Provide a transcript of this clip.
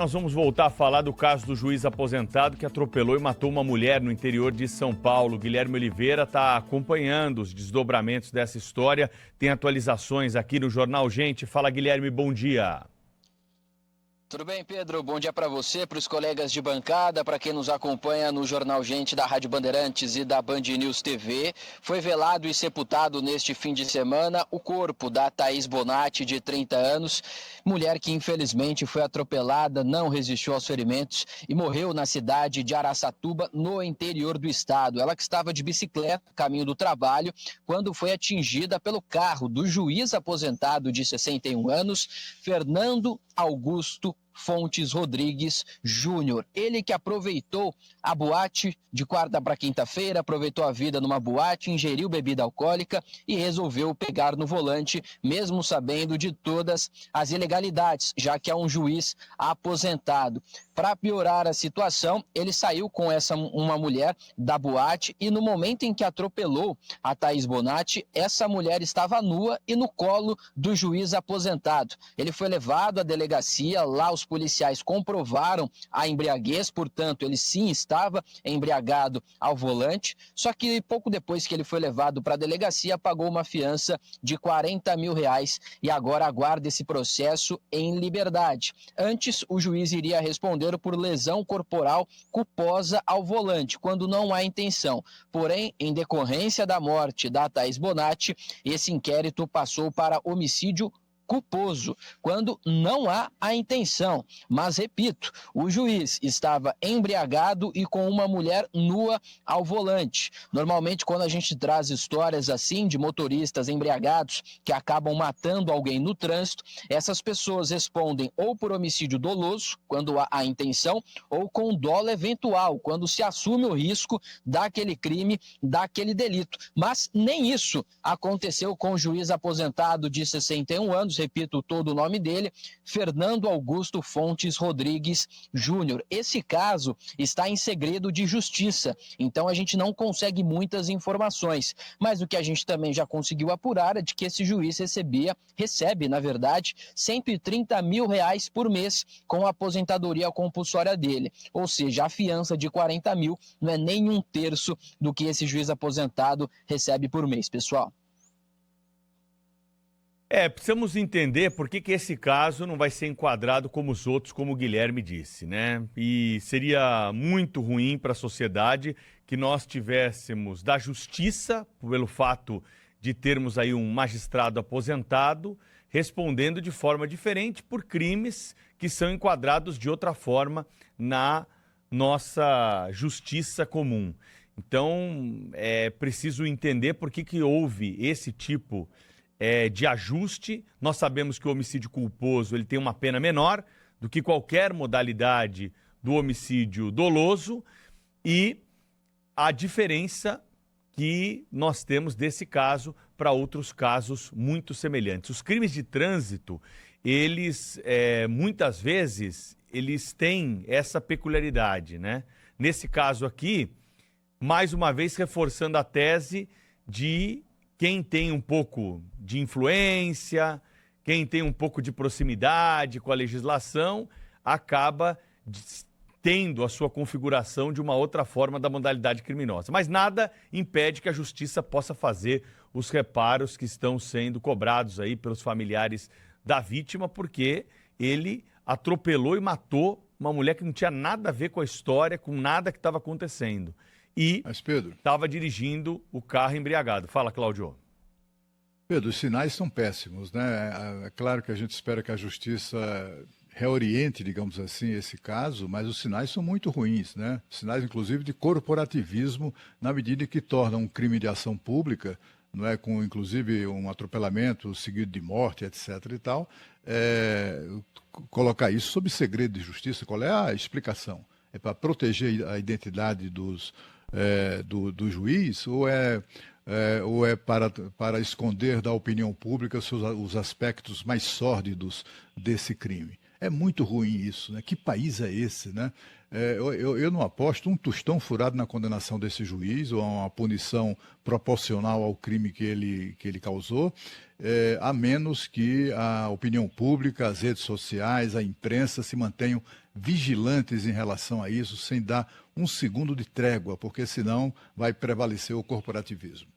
Nós vamos voltar a falar do caso do juiz aposentado que atropelou e matou uma mulher no interior de São Paulo. Guilherme Oliveira está acompanhando os desdobramentos dessa história. Tem atualizações aqui no Jornal Gente. Fala, Guilherme, bom dia. Tudo bem, Pedro? Bom dia para você, para os colegas de bancada, para quem nos acompanha no Jornal Gente da Rádio Bandeirantes e da Band News TV. Foi velado e sepultado neste fim de semana o corpo da Thaís Bonatti, de 30 anos, mulher que infelizmente foi atropelada, não resistiu aos ferimentos e morreu na cidade de Araçatuba, no interior do estado. Ela que estava de bicicleta, caminho do trabalho, quando foi atingida pelo carro do juiz aposentado de 61 anos, Fernando Augusto Fontes Rodrigues Júnior. Ele que aproveitou a boate de quarta para quinta-feira, aproveitou a vida numa boate, ingeriu bebida alcoólica e resolveu pegar no volante, mesmo sabendo de todas as ilegalidades, já que é um juiz aposentado. Para piorar a situação, ele saiu com uma mulher da boate e no momento em que atropelou a Thaís Bonatti, essa mulher estava nua e no colo do juiz aposentado. Ele foi levado à delegacia, lá os policiais comprovaram a embriaguez, portanto, ele sim estava embriagado ao volante, só que pouco depois que ele foi levado para a delegacia, pagou uma fiança de R$40 mil e agora aguarda esse processo em liberdade. Antes, o juiz iria responder por lesão corporal culposa ao volante, quando não há intenção. Porém, em decorrência da morte da Thaís Bonatti, esse inquérito passou para homicídio culposo, quando não há a intenção. Mas, repito, o juiz estava embriagado e com uma mulher nua ao volante. Normalmente, quando a gente traz histórias assim de motoristas embriagados que acabam matando alguém no trânsito, essas pessoas respondem ou por homicídio doloso, quando há a intenção, ou com dolo eventual, quando se assume o risco daquele crime, daquele delito. Mas nem isso aconteceu com o juiz aposentado de 61 anos, repito todo o nome dele, Fernando Augusto Fontes Rodrigues Júnior. Esse caso está em segredo de justiça, então a gente não consegue muitas informações, mas o que a gente também já conseguiu apurar é de que esse juiz recebe, na verdade, R$130 mil por mês com a aposentadoria compulsória dele, ou seja, a fiança de 40 mil não é nem um terço do que esse juiz aposentado recebe por mês, pessoal. Precisamos entender por que esse caso não vai ser enquadrado como os outros, como o Guilherme disse, né? E seria muito ruim para a sociedade que nós tivéssemos da justiça, pelo fato de termos aí um magistrado aposentado, respondendo de forma diferente por crimes que são enquadrados de outra forma na nossa justiça comum. Então, é preciso entender por que houve esse tipo de ajuste. Nós sabemos que o homicídio culposo ele tem uma pena menor do que qualquer modalidade do homicídio doloso e a diferença que nós temos desse caso para outros casos muito semelhantes. Os crimes de trânsito, eles muitas vezes, eles têm essa peculiaridade, né? Nesse caso aqui, mais uma vez reforçando a tese de quem tem um pouco de influência, quem tem um pouco de proximidade com a legislação, acaba tendo a sua configuração de uma outra forma da modalidade criminosa. Mas nada impede que a justiça possa fazer os reparos que estão sendo cobrados aí pelos familiares da vítima, porque ele atropelou e matou uma mulher que não tinha nada a ver com a história, com nada que estava acontecendo. E estava dirigindo o carro embriagado. Fala, Cláudio. Pedro, os sinais são péssimos, né? É claro que a gente espera que a justiça reoriente, digamos assim, esse caso, mas os sinais são muito ruins, né? Sinais, inclusive, de corporativismo, na medida que torna um crime de ação pública, não é, com inclusive um atropelamento seguido de morte, etc. e tal, colocar isso sob segredo de justiça. Qual é a explicação? É para proteger a identidade do juiz ou é para esconder da opinião pública os aspectos mais sórdidos desse crime? É muito ruim isso, né? Que país é esse, né? Eu não aposto um tostão furado na condenação desse juiz ou a uma punição proporcional ao crime que ele causou, a menos que a opinião pública, as redes sociais, a imprensa se mantenham vigilantes em relação a isso, sem dar um segundo de trégua, porque senão vai prevalecer o corporativismo.